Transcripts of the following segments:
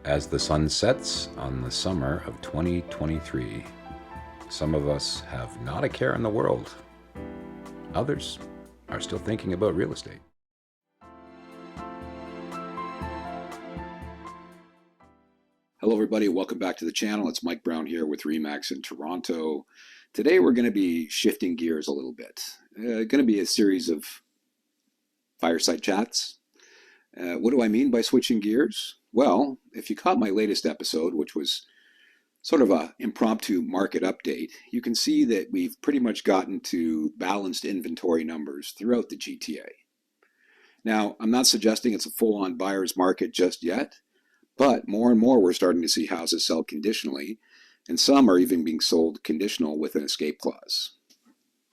As the sun sets on the summer of 2023, some of us have not a care in the world. Others are still thinking about real estate. Hello everybody, welcome back to the channel. It's Mike Brown here with RE/MAX in Toronto. Today we're going to be shifting gears a little bit. Going to be a series of fireside chats. What do I mean by switching gears? Well, if you caught my latest episode, which was sort of an impromptu market update, you can see that we've pretty much gotten to balanced inventory numbers throughout the GTA. Now, I'm not suggesting it's a full-on buyer's market just yet, but more and more we're starting to see houses sell conditionally, and some are even being sold conditional with an escape clause.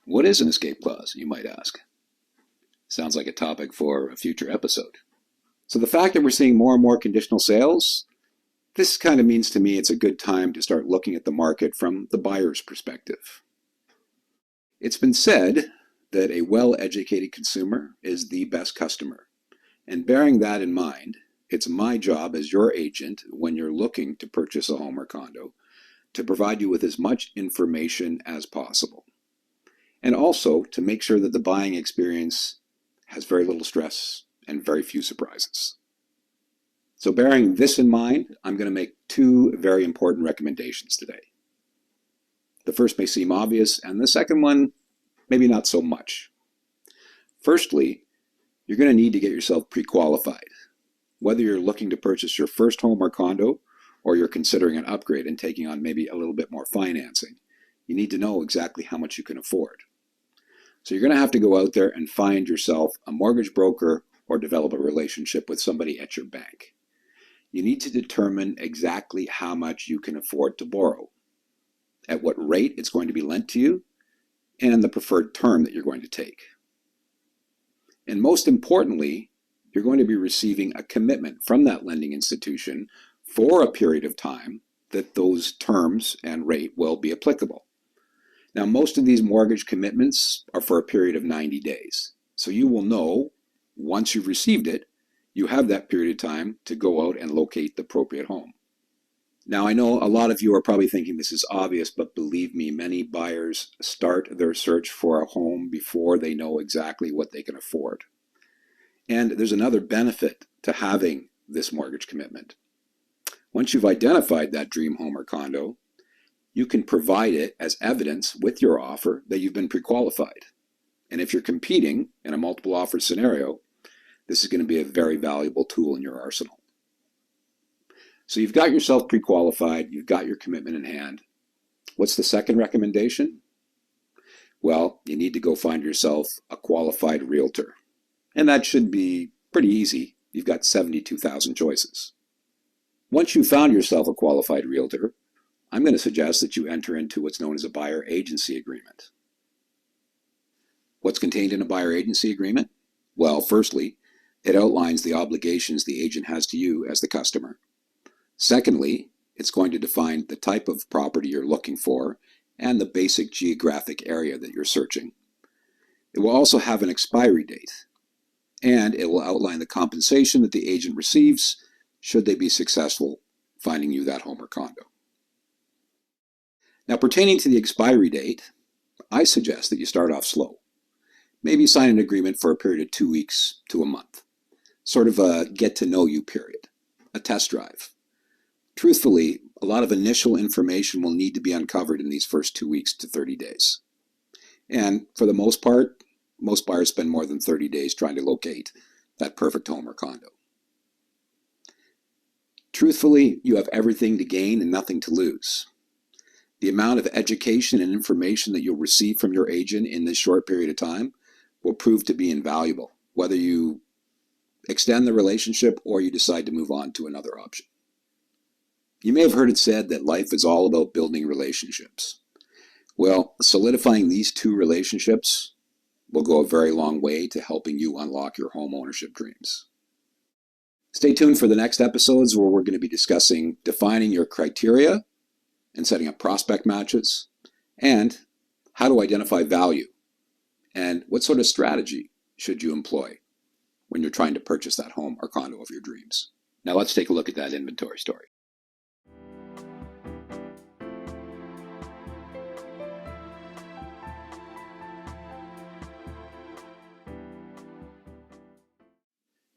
What is an escape clause, you might ask? Sounds like a topic for a future episode. So the fact that we're seeing more and more conditional sales, this kind of means to me it's a good time to start looking at the market from the buyer's perspective. It's been said that a well-educated consumer is the best customer. And bearing that in mind, it's my job as your agent when you're looking to purchase a home or condo to provide you with as much information as possible. And also to make sure that the buying experience has very little stress and very few surprises. So bearing this in mind, I'm going to make two very important recommendations today. The first may seem obvious, and the second one, maybe not so much. Firstly, you're going to need to get yourself pre-qualified. Whether you're looking to purchase your first home or condo, or you're considering an upgrade and taking on maybe a little bit more financing, you need to know exactly how much you can afford. So you're going to have to go out there and find yourself a mortgage broker or develop a relationship with somebody at your bank. You need to determine exactly how much you can afford to borrow, at what rate it's going to be lent to you, and the preferred term that you're going to take. And most importantly, you're going to be receiving a commitment from that lending institution for a period of time that those terms and rate will be applicable. Now, most of these mortgage commitments are for a period of 90 days. So you will know, once you've received it, you have that period of time to go out and locate the appropriate home. Now, I know a lot of you are probably thinking this is obvious, but believe me, many buyers start their search for a home before they know exactly what they can afford. And there's another benefit to having this mortgage commitment. Once you've identified that dream home or condo, you can provide it as evidence with your offer that you've been pre-qualified. And if you're competing in a multiple offer scenario, this is going to be a very valuable tool in your arsenal. So you've got yourself pre-qualified, you've got your commitment in hand. What's the second recommendation? Well, you need to go find yourself a qualified realtor. And that should be pretty easy. You've got 72,000 choices. Once you've found yourself a qualified realtor, I'm going to suggest that you enter into what's known as a buyer agency agreement. What's contained in a buyer agency agreement? Well, firstly, it outlines the obligations the agent has to you as the customer. Secondly, it's going to define the type of property you're looking for and the basic geographic area that you're searching. It will also have an expiry date, and it will outline the compensation that the agent receives should they be successful finding you that home or condo. Now, pertaining to the expiry date, I suggest that you start off slow. Maybe sign an agreement for a period of 2 weeks to a month. Sort of a get-to-know-you period, a test drive. Truthfully, a lot of initial information will need to be uncovered in these first 2 weeks to 30 days. And for the most part, most buyers spend more than 30 days trying to locate that perfect home or condo. Truthfully, you have everything to gain and nothing to lose. The amount of education and information that you'll receive from your agent in this short period of time will prove to be invaluable, whether you extend the relationship or you decide to move on to another option. You may have heard it said that life is all about building relationships. Well, solidifying these two relationships will go a very long way to helping you unlock your home ownership dreams. Stay tuned for the next episodes where we're going to be discussing defining your criteria and setting up prospect matches, and how to identify value, and what sort of strategy should you employ when you're trying to purchase that home or condo of your dreams. Now let's take a look at that inventory story.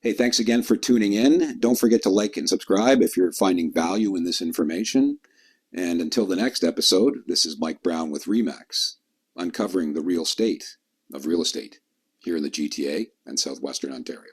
Hey, thanks again for tuning in. Don't forget to like and subscribe if you're finding value in this information. And until the next episode, this is Mike Brown with RE/MAX, uncovering the real state of real estate here in the GTA and Southwestern Ontario.